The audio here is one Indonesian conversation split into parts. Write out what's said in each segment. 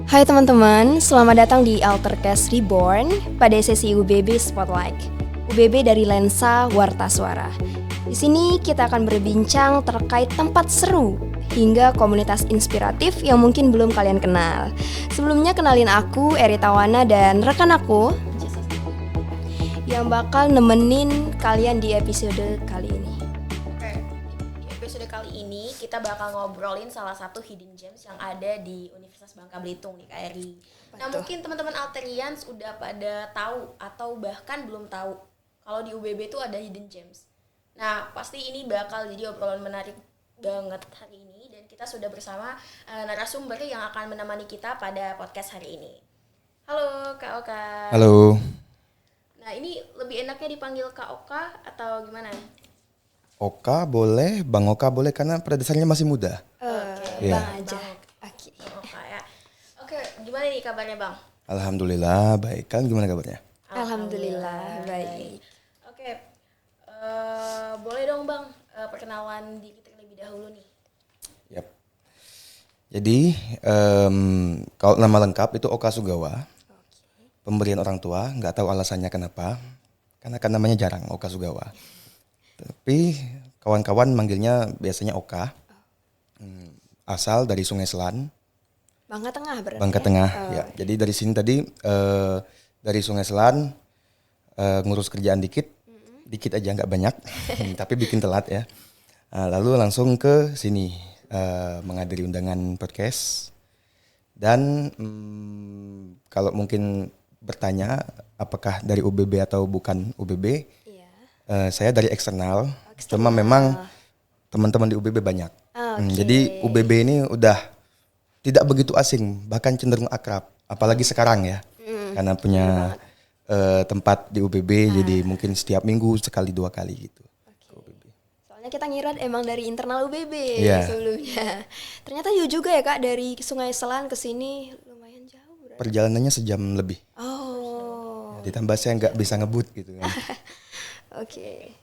Hai teman-teman, selamat datang di Altercast Reborn pada sesi UBB Spotlight. UBB dari lensa Warta Suara. Di sini kita akan berbincang terkait tempat seru hingga komunitas inspiratif yang mungkin belum kalian kenal. Sebelumnya kenalin aku, Eri Tawana, dan rekan aku yang bakal nemenin kalian di episode kali ini. Di episode kali ini kita bakal ngobrolin salah satu hidden gems yang ada di Universitas Bangka Belitung nih Kak Eri. Nah mungkin teman-teman Alterians udah pada tahu atau bahkan belum tahu kalau di UBB itu ada hidden gems. Nah pasti ini bakal jadi obrolan menarik banget hari ini dan kita sudah bersama narasumber yang akan menemani kita pada podcast hari ini. Halo Kak Oka. Halo. Nah ini lebih enaknya dipanggil Kak Oka atau gimana? Oka boleh, Bang Oka boleh karena pada dasarnya masih muda. Bang aja. Oke. Oka ya. Oke, gimana nih kabarnya Bang? Alhamdulillah baik. Kalian gimana kabarnya? Alhamdulillah baik. Oke, boleh dong Bang perkenalan diri terlebih dahulu nih. Yap. Jadi kalau nama lengkap itu Oka Sugawa. Pemberian orang tua, nggak tahu alasannya kenapa. Karena kan namanya jarang Oka Sugawa. Tapi kawan-kawan manggilnya biasanya Oka. Asal dari Sungai Selan. Bangka Tengah berarti. Bangka Tengah, ya. Jadi dari sini tadi dari Sungai Selan ngurus kerjaan dikit aja nggak banyak, tapi bikin telat ya. Lalu langsung ke sini menghadiri undangan podcast. Dan kalau mungkin bertanya apakah dari UBB atau bukan UBB, saya dari eksternal. Cuma memang teman-teman di UBB banyak. Jadi UBB ini udah tidak begitu asing, bahkan cenderung akrab. Apalagi sekarang ya, karena punya tempat di UBB, jadi mungkin setiap minggu sekali 2 kali gitu. Soalnya kita ngira emang dari internal UBB Yeah. sebelumnya. Ternyata jauh juga ya Kak, dari Sungai Selan ke sini lumayan jauh berarti. Perjalanannya sejam lebih. Oh. Ditambah saya nggak bisa ngebut gitu kan. Oke.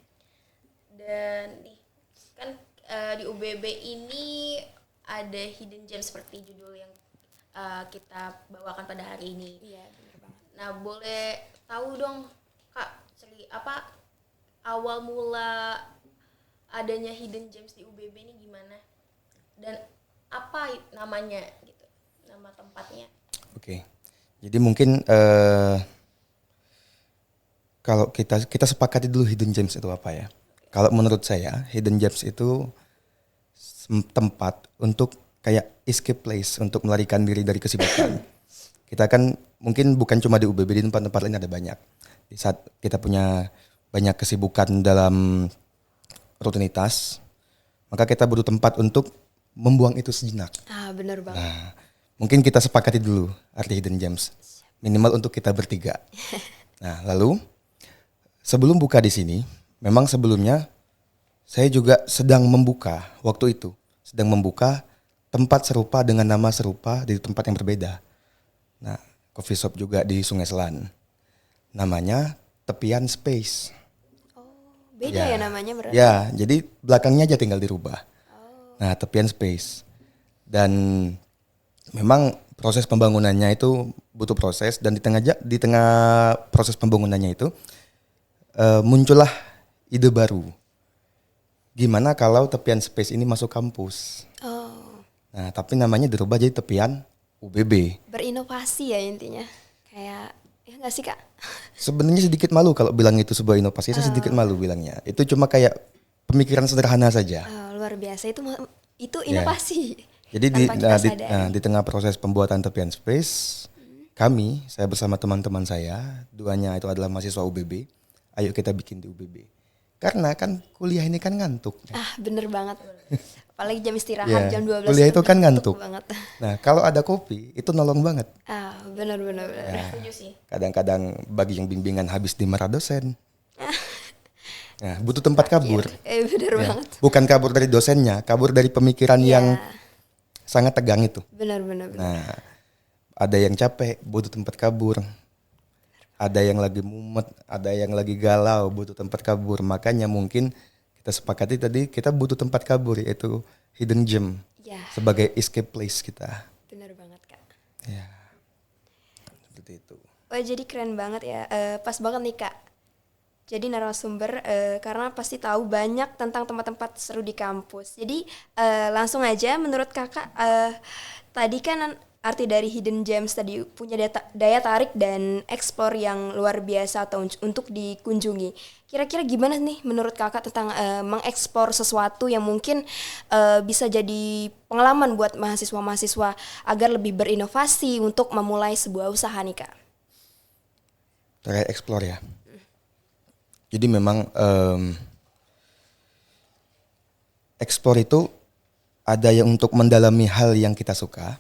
Dan nih kan di UBB ini ada hidden gems seperti judul yang kita bawakan pada hari ini. Iya, benar banget. Nah boleh tahu dong Kak, apa awal mula adanya hidden gems di UBB ini gimana? Dan apa namanya gitu, nama tempatnya? Oke. Jadi mungkin kalau kita sepakati dulu hidden gems itu apa ya. Kalau menurut saya hidden gems itu tempat untuk kayak escape place, untuk melarikan diri dari kesibukan. Kita kan mungkin bukan cuma di UBB, di tempat-tempat lain ada banyak. Di saat kita punya banyak kesibukan dalam rutinitas, maka kita butuh tempat untuk membuang itu sejenak. Benar banget. Nah, mungkin kita sepakati dulu arti hidden gems. Minimal untuk kita bertiga. Nah, lalu sebelum buka di sini, memang sebelumnya saya juga sedang membuka waktu itu, sedang membuka tempat serupa dengan nama serupa di tempat yang berbeda. Nah, coffee shop juga di Sungai Selan. Namanya Tepian Space. Beda ya namanya berarti. Ya, jadi belakangnya aja tinggal dirubah. Nah, Tepian Space. Dan memang proses pembangunannya itu butuh proses, dan di tengah proses pembangunannya itu muncullah ide baru. Gimana kalau Tepian Space ini masuk kampus? Nah, tapi namanya dirubah jadi Tepian UBB. Berinovasi ya intinya. Kayak ya nggak sih Kak? Sebenarnya sedikit malu kalau bilang itu sebuah inovasi. Saya sedikit malu bilangnya. Itu cuma kayak pemikiran sederhana saja. Luar biasa itu inovasi. Jadi di tengah proses pembuatan Tepian Space, saya bersama teman-teman saya, duanya itu adalah mahasiswa UBB. Ayo kita bikin di UBB. Karena kan kuliah ini kan ngantuk. Bener banget. Apalagi jam istirahat jam 12. Kuliah itu kan ngantuk banget. Nah, kalau ada kopi itu nolong banget. Bener. Setuju sih. Kadang-kadang bagi yang bimbingan habis dimarah dosen. Nah, butuh tempat kabur. Bener banget. Bukan kabur dari dosennya, kabur dari pemikiran yang sangat tegang itu. Bener. Nah, ada yang capek, butuh tempat kabur. Ada yang lagi mumet, ada yang lagi galau, butuh tempat kabur. Makanya mungkin kita sepakati tadi kita butuh tempat kabur, yaitu hidden gem sebagai escape place kita. Bener banget Kak. Ya. seperti itu. Wah, jadi keren banget ya. Pas banget nih Kak. Jadi narasumber karena pasti tahu banyak tentang tempat-tempat seru di kampus. Jadi langsung aja menurut Kakak tadi kan arti dari hidden gems tadi punya daya tarik dan explore yang luar biasa atau untuk dikunjungi. Kira-kira gimana nih menurut Kakak tentang mengeksplor sesuatu yang mungkin bisa jadi pengalaman buat mahasiswa-mahasiswa agar lebih berinovasi untuk memulai sebuah usaha nih Kak? Terkait explore ya. Jadi memang explore itu ada yang untuk mendalami hal yang kita suka,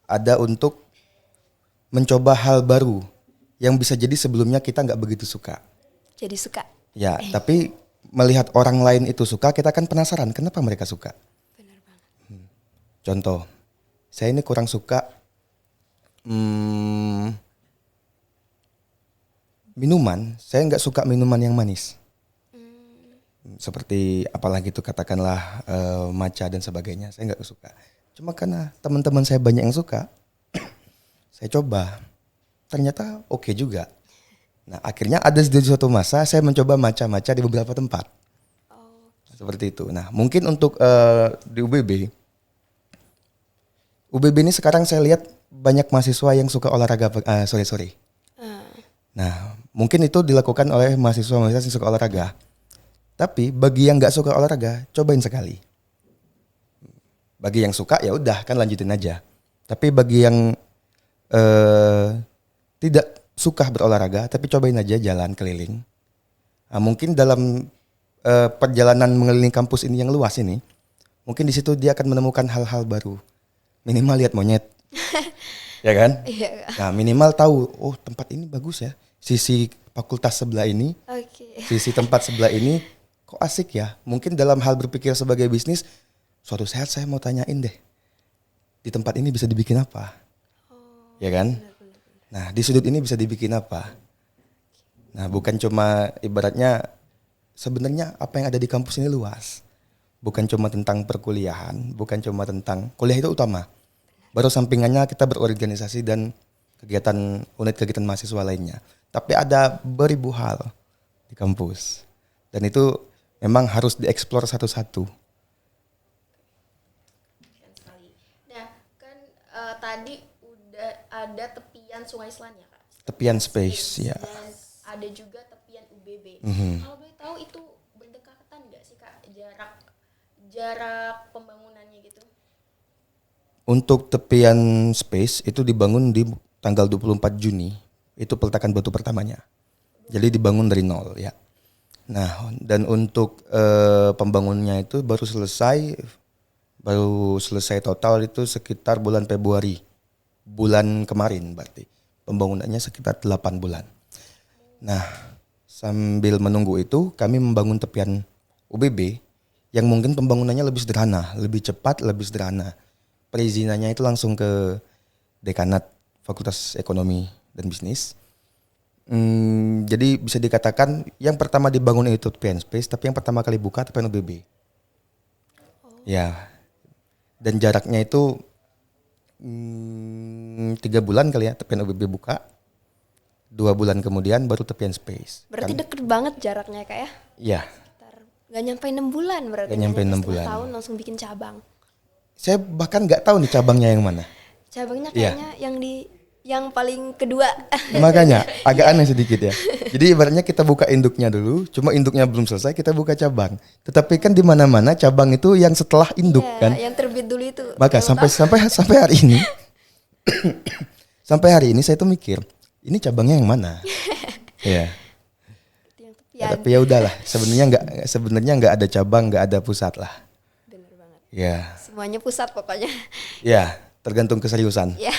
ada untuk mencoba hal baru yang bisa jadi sebelumnya kita nggak begitu suka. Jadi suka. Ya, tapi melihat orang lain itu suka, kita kan penasaran kenapa mereka suka. Benar banget. Contoh, saya ini kurang suka minuman, saya nggak suka minuman yang manis. Seperti apalagi itu katakanlah matcha dan sebagainya, saya nggak suka. Cuma karena teman-teman saya banyak yang suka, saya coba. Ternyata oke juga. Nah akhirnya ada di suatu masa saya mencoba matcha-matcha di beberapa tempat. Seperti itu. Nah mungkin untuk di UBB ini sekarang saya lihat banyak mahasiswa yang suka olahraga sore-sore. Nah, mungkin itu dilakukan oleh mahasiswa-mahasiswa yang suka olahraga. Tapi bagi yang nggak suka olahraga, cobain sekali. Bagi yang suka ya udah kan lanjutin aja. Tapi bagi yang tidak suka berolahraga, tapi cobain aja jalan keliling. Nah, mungkin dalam perjalanan mengelilingi kampus ini yang luas ini, mungkin di situ dia akan menemukan hal-hal baru. Minimal lihat monyet. Ya kan? Iya. Nah minimal tahu, oh tempat ini bagus ya. Sisi fakultas sebelah ini, sisi tempat sebelah ini, kok asik ya. Mungkin dalam hal berpikir sebagai bisnis, suatu saat saya mau tanyain deh, di tempat ini bisa dibikin apa? Ya kan? Nah di sudut ini bisa dibikin apa? Nah bukan cuma ibaratnya, sebenarnya apa yang ada di kampus ini luas. Bukan cuma tentang perkuliahan, bukan cuma tentang, kuliah itu utama. Baru sampingannya kita berorganisasi dan unit kegiatan mahasiswa lainnya. Tapi ada beribu hal di kampus. Dan itu memang harus dieksplor satu-satu. Keren sekali. Nah, kan tadi udah ada tepian Sungai Selan ya, Kak? Tepian space, ya. Dan ada juga tepian UBB. Kalau boleh tahu itu berdekatan nggak sih, Kak? Jarak pembangunannya gitu? Untuk tepian space itu dibangun di tanggal 24 Juni. Itu peletakan batu pertamanya. Jadi dibangun dari nol ya. Nah, dan untuk pembangunannya itu baru selesai total itu sekitar bulan Februari. Bulan kemarin berarti. Pembangunannya sekitar 8 bulan. Nah, sambil menunggu itu kami membangun tepian UBB yang mungkin pembangunannya lebih sederhana, lebih cepat, lebih sederhana. Perizinannya itu langsung ke Dekanat Fakultas Ekonomi dan Bisnis. Jadi bisa dikatakan yang pertama dibangun itu tepian space, tapi yang pertama kali buka tepian UBB. Ya, dan jaraknya itu 3 bulan kali ya tepian UBB buka. 2 bulan kemudian baru tepian space. Berarti deket banget jaraknya Kak ya? Iya. Gak nyampe 6 bulan berarti. Gak nyampe 6 bulan. Tahun langsung bikin cabang. Saya bahkan nggak tahu nih cabangnya yang mana. Cabangnya kayaknya yang paling kedua. Makanya agak aneh sedikit ya. Jadi ibaratnya kita buka induknya dulu, cuma induknya belum selesai kita buka cabang. Tetapi kan di mana-mana cabang itu yang setelah induk kan. Yang terbit dulu itu. Maka sampai hari ini sampai hari ini saya tuh mikir, ini cabangnya yang mana? Ya. Ya, tapi ya udahlah, sebenarnya nggak ada cabang, nggak ada pusat lah. Bener banget. Ya. Semuanya pusat pokoknya. Ya, tergantung keseriusan. Ya.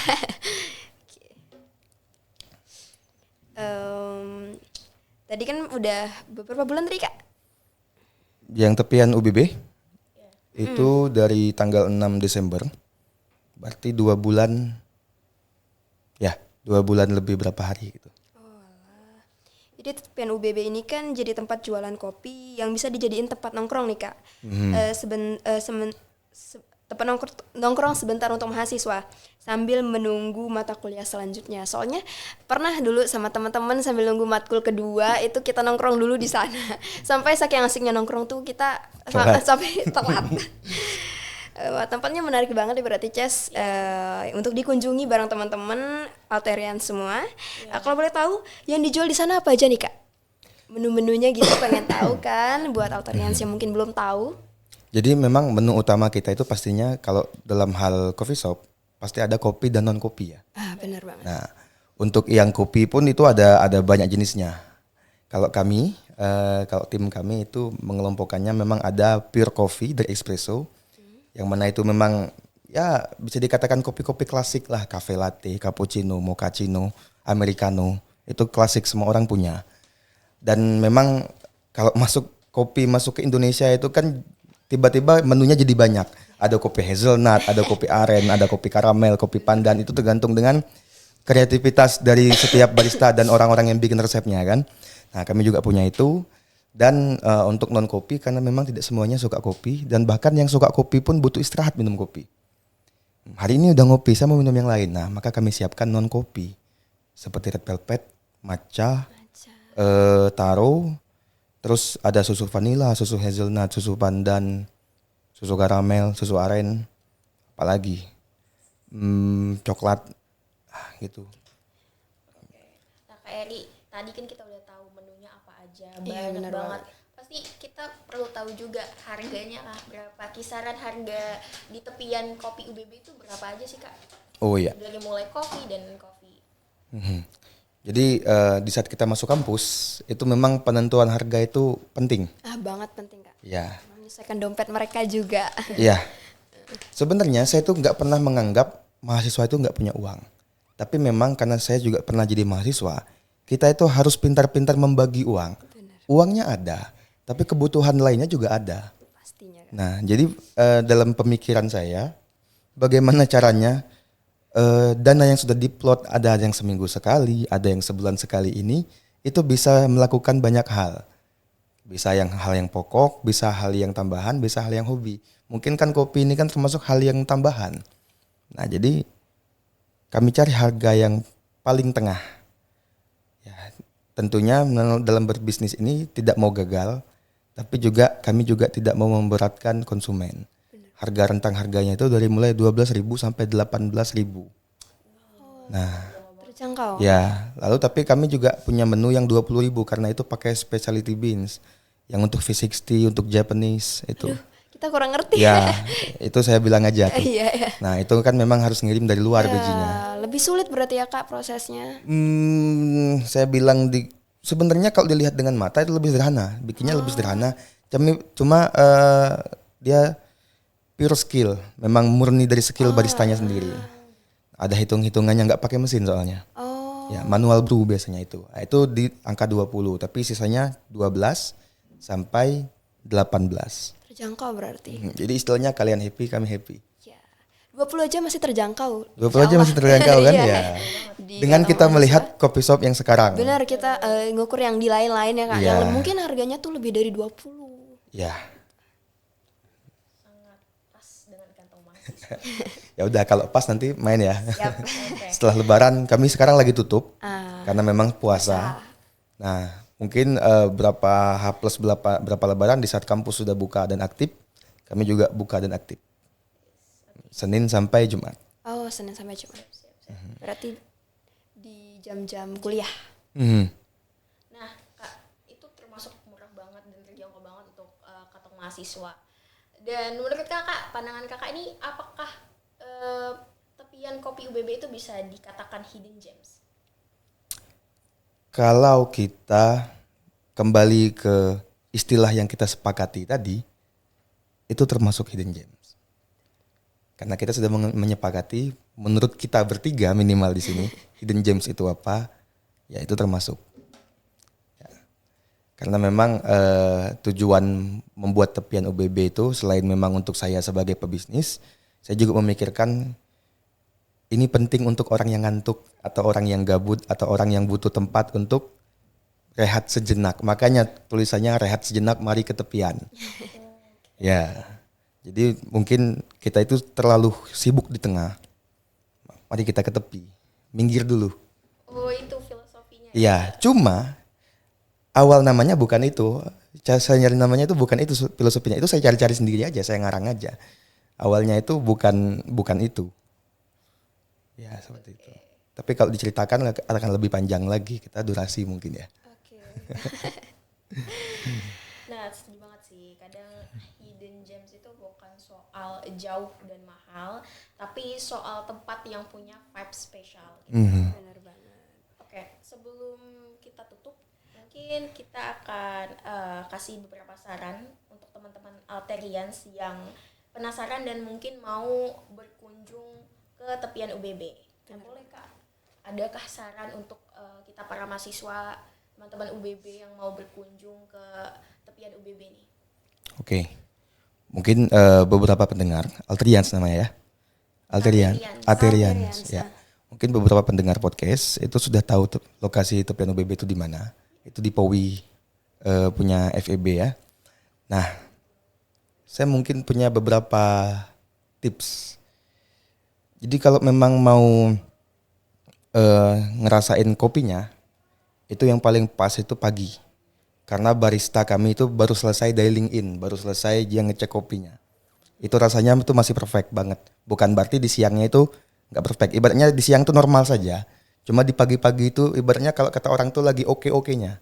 Tadi kan udah beberapa bulan tadi Kak? Yang tepian UBB itu dari tanggal 6 Desember. Berarti 2 bulan. Ya, 2 bulan lebih berapa hari gitu. Jadi tepian UBB ini kan jadi tempat jualan kopi yang bisa dijadiin tempat nongkrong nih Kak. tempat nongkrong sebentar untuk mahasiswa sambil menunggu mata kuliah selanjutnya. Soalnya pernah dulu sama teman-teman sambil nunggu matkul kedua itu kita nongkrong dulu di sana. Sampai saking asiknya nongkrong tuh kita sampai telat. Wah, tempatnya menarik banget ya berarti Ces, untuk dikunjungi bareng teman-teman Alterian semua. Kalau boleh tahu yang dijual di sana apa aja nih Kak? Menu-menunya gitu pengen tahu kan buat Alterians yang mungkin belum tahu. Jadi memang menu utama kita itu pastinya kalau dalam hal coffee shop pasti ada kopi dan non kopi ya. Benar banget. Nah, untuk yang kopi pun itu ada banyak jenisnya. Kalau kami, kalau tim kami itu mengelompokkannya memang ada pure coffee dari espresso, yang mana itu memang ya bisa dikatakan kopi-kopi klasik lah, cafe latte, cappuccino, mochaccino, americano, itu klasik semua orang punya. Dan memang kalau kopi masuk ke Indonesia itu kan tiba-tiba menunya jadi banyak. Ada kopi hazelnut, ada kopi aren, ada kopi karamel, kopi pandan. Itu tergantung dengan kreativitas dari setiap barista dan orang-orang yang bikin resepnya kan. Nah kami juga punya itu. Dan untuk non kopi karena memang tidak semuanya suka kopi. Dan bahkan yang suka kopi pun butuh istirahat minum kopi. Hari ini udah ngopi, saya mau minum yang lain. Nah maka kami siapkan non kopi. Seperti red velvet, matcha, taro. Terus ada susu vanila, susu hazelnut, susu pandan, susu karamel, susu aren, apalagi coklat, gitu. Oke. Nah Kak Eri, tadi kan kita udah tahu menunya apa aja, Iya, banyak benar banget. Pasti kita perlu tahu juga harganya lah, berapa kisaran harga di tepian kopi UBB itu berapa aja sih Kak? Oh iya. Dari mulai kopi dan kopi. Jadi di saat kita masuk kampus itu memang penentuan harga itu penting. Banget penting Kak. Ya. Menyesuaikan dompet mereka juga. Iya. Sebenarnya saya tuh nggak pernah menganggap mahasiswa itu nggak punya uang. Tapi memang karena saya juga pernah jadi mahasiswa, kita itu harus pintar-pintar membagi uang. Benar. Uangnya ada, tapi kebutuhan lainnya juga ada. Pastinya Kak. Nah, jadi dalam pemikiran saya, bagaimana caranya dana yang sudah diplot, ada yang seminggu sekali, ada yang sebulan sekali ini, itu bisa melakukan banyak hal. Bisa hal yang pokok, bisa hal yang tambahan, bisa hal yang hobi. Mungkin kan kopi ini kan termasuk hal yang tambahan. Nah, jadi kami cari harga yang paling tengah. Ya, tentunya dalam berbisnis ini tidak mau gagal, tapi kami juga tidak mau memberatkan konsumen. Harga rentang harganya itu dari mulai 12.000 sampai 18.000. Nah, Terjangkau. ya, lalu tapi kami juga punya menu yang 20.000 karena itu pakai specialty beans. Yang untuk V60, untuk Japanese itu. Kita kurang ngerti. Ya, itu saya bilang aja tuh. Iya. Nah, itu kan memang harus ngirim dari luar bijinya. Lebih sulit berarti ya Kak prosesnya. Saya bilang sebenarnya kalau dilihat dengan mata itu lebih sederhana, bikinnya lebih sederhana. Cuma dia pure skill, memang murni dari skill baristanya sendiri. Ada hitung-hitungannya, nggak pakai mesin soalnya. Ya, manual brew biasanya itu. Nah, itu di angka 20, tapi sisanya 12 sampai 18. Terjangkau berarti. Jadi istilahnya kalian happy, kami happy. Ya. 20 aja masih terjangkau. 20 aja masih terjangkau kan Iya. ya. Di Dengan kita kantong melihat coffee shop yang sekarang. Benar, kita ngukur yang di lain-lain ya Kak. Iya. Yang mungkin harganya tuh lebih dari 20. Ya. Sangat pas dengan kantong mahasiswa. Ya udah kalau pas nanti main ya. Siap. Setelah lebaran kami sekarang lagi tutup Ah. karena memang puasa. Nah, mungkin berapa H plus berapa lebaran di saat kampus sudah buka dan aktif, kami juga buka dan aktif. Senin sampai Jumat. Oh, Senin sampai Jumat. Berarti di jam-jam kuliah. Nah, Kak, itu termasuk murah banget dan terjangkau banget untuk kantong mahasiswa. Dan menurut Kakak, pandangan Kakak ini apakah tepian kopi UBB itu bisa dikatakan hidden gems? Kalau kita kembali ke istilah yang kita sepakati tadi, itu termasuk hidden gems. Karena kita sudah menyepakati, menurut kita bertiga minimal di sini, hidden gems itu apa? Ya itu termasuk. Ya. Karena memang tujuan membuat tepian UBB itu selain memang untuk saya sebagai pebisnis, saya juga memikirkan ini penting untuk orang yang ngantuk atau orang yang gabut atau orang yang butuh tempat untuk rehat sejenak. Makanya tulisannya rehat sejenak, mari ke tepian. Ya. Jadi mungkin kita itu terlalu sibuk di tengah. Mari kita ke tepi, minggir dulu. Oh itu filosofinya. Iya, cuma awal namanya bukan itu. Saya nyari namanya itu bukan itu filosofinya. Itu saya cari-cari sendiri aja, saya ngarang aja. Awalnya itu bukan itu. Ya seperti itu. Tapi kalau diceritakan akan lebih panjang lagi, kita durasi mungkin ya. Oke. Nah, setuju banget sih. Kadang hidden gems itu bukan soal jauh dan mahal, tapi soal tempat yang punya vibe spesial. Gitu. Benar banget. Oke, sebelum kita tutup, mungkin kita akan kasih beberapa saran untuk teman-teman Alterians yang penasaran dan mungkin mau berkunjung ke tepian UBB. Nah, boleh Kak, adakah saran untuk kita para mahasiswa, teman-teman UBB yang mau berkunjung ke tepian UBB nih? Oke. Mungkin beberapa pendengar Alterians namanya ya. Alterians ya. Mungkin beberapa pendengar podcast itu sudah tahu lokasi tepian UBB itu di mana. Itu di Powi punya FEB ya. Nah, saya mungkin punya beberapa tips. Jadi kalau memang mau ngerasain kopinya, itu yang paling pas itu pagi. Karena barista kami itu baru selesai dialing in, baru selesai dia ngecek kopinya. Itu rasanya itu masih perfect banget. Bukan berarti di siangnya itu nggak perfect. Ibaratnya di siang itu normal saja. Cuma di pagi-pagi itu ibaratnya kalau kata orang tuh lagi oke-okenya.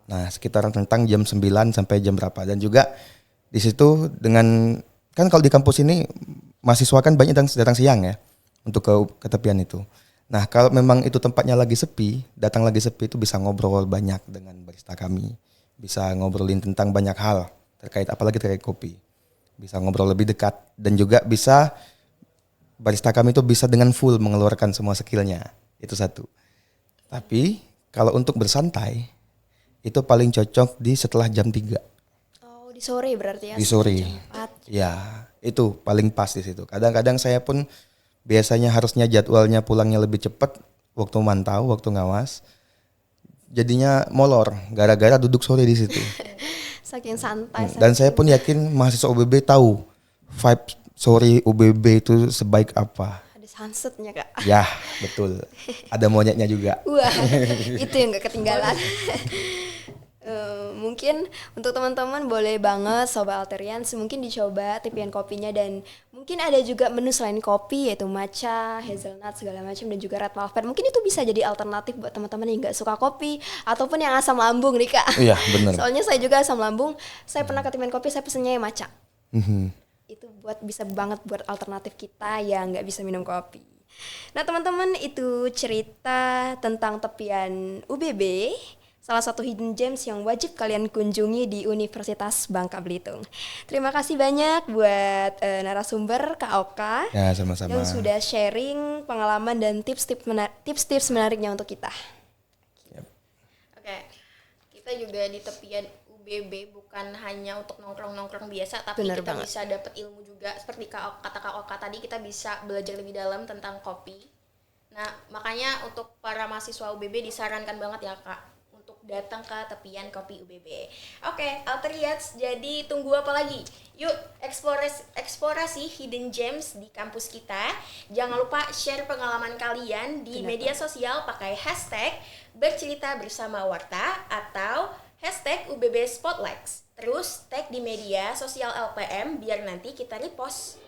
Nah, sekitaran tentang jam 9 sampai jam berapa. Dan juga di situ dengan, kan kalau di kampus ini mahasiswa kan banyak datang siang ya untuk ke tepian itu. Nah, kalau memang itu tempatnya lagi sepi, datang lagi sepi itu bisa ngobrol banyak dengan barista kami. Bisa ngobrolin tentang banyak hal apalagi terkait kopi. Bisa ngobrol lebih dekat dan juga bisa barista kami itu bisa dengan full mengeluarkan semua skillnya. Itu satu. Tapi kalau untuk bersantai itu paling cocok di setelah jam 3. Oh, di sore berarti ya? Di sore. Jam 4. Ya, itu paling pas di situ. Kadang-kadang saya pun biasanya harusnya jadwalnya pulangnya lebih cepat waktu mantau, waktu ngawas. Jadinya molor gara-gara duduk sore di situ. Saking santai. Dan saya pun yakin mahasiswa UBB tahu vibe sore UBB itu sebaik apa. Ada sunsetnya Kak. Ya, betul. Ada monyetnya juga. Wah, itu yang gak ketinggalan. Mungkin untuk teman-teman boleh banget Sobat Alterians mungkin dicoba tepian kopinya, dan mungkin ada juga menu selain kopi yaitu matcha, hazelnut segala macam, dan juga red velvet. Mungkin itu bisa jadi alternatif buat teman-teman yang nggak suka kopi ataupun yang asam lambung nih Kak. Iya, benar. Soalnya saya juga asam lambung. Saya pernah ke tepian kopi, saya pesennya yang matcha. Itu bisa banget buat alternatif kita yang nggak bisa minum kopi. Nah teman-teman, itu cerita tentang tepian UBB, salah satu hidden gems yang wajib kalian kunjungi di Universitas Bangka Belitung. Terima kasih banyak buat narasumber Kak Oka. Ya, sama-sama. Yang sudah sharing pengalaman dan tips-tips menariknya untuk kita. Oke, kita juga di tepian UBB bukan hanya untuk nongkrong-nongkrong biasa, tapi Bener kita banget. bisa dapat ilmu juga. Seperti kata Kak Oka tadi, kita bisa belajar lebih dalam tentang kopi. Nah, makanya untuk para mahasiswa UBB disarankan banget ya Kak untuk datang ke tepian kopi UBB. Oke, Alterians, jadi tunggu apa lagi? Yuk eksplorasi hidden gems di kampus kita. Jangan lupa share pengalaman kalian di media sosial pakai hashtag bercerita bersama Warta atau hashtag UBB Spotlights. Terus tag di media sosial LPM biar nanti kita repost.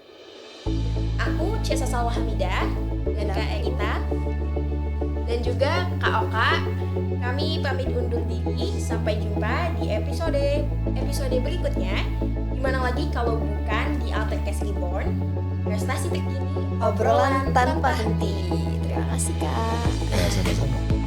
Aku Cesa Salwa Hamidah dan Kak Erita dan juga Kak Oka. Kami pamit undur diri. Sampai jumpa di episode berikutnya. Dimana lagi kalau bukan di Altercast Reborn, prestasi terkini, Obrolan tanpa henti. Terima kasih Kak. Ya, sama-sama.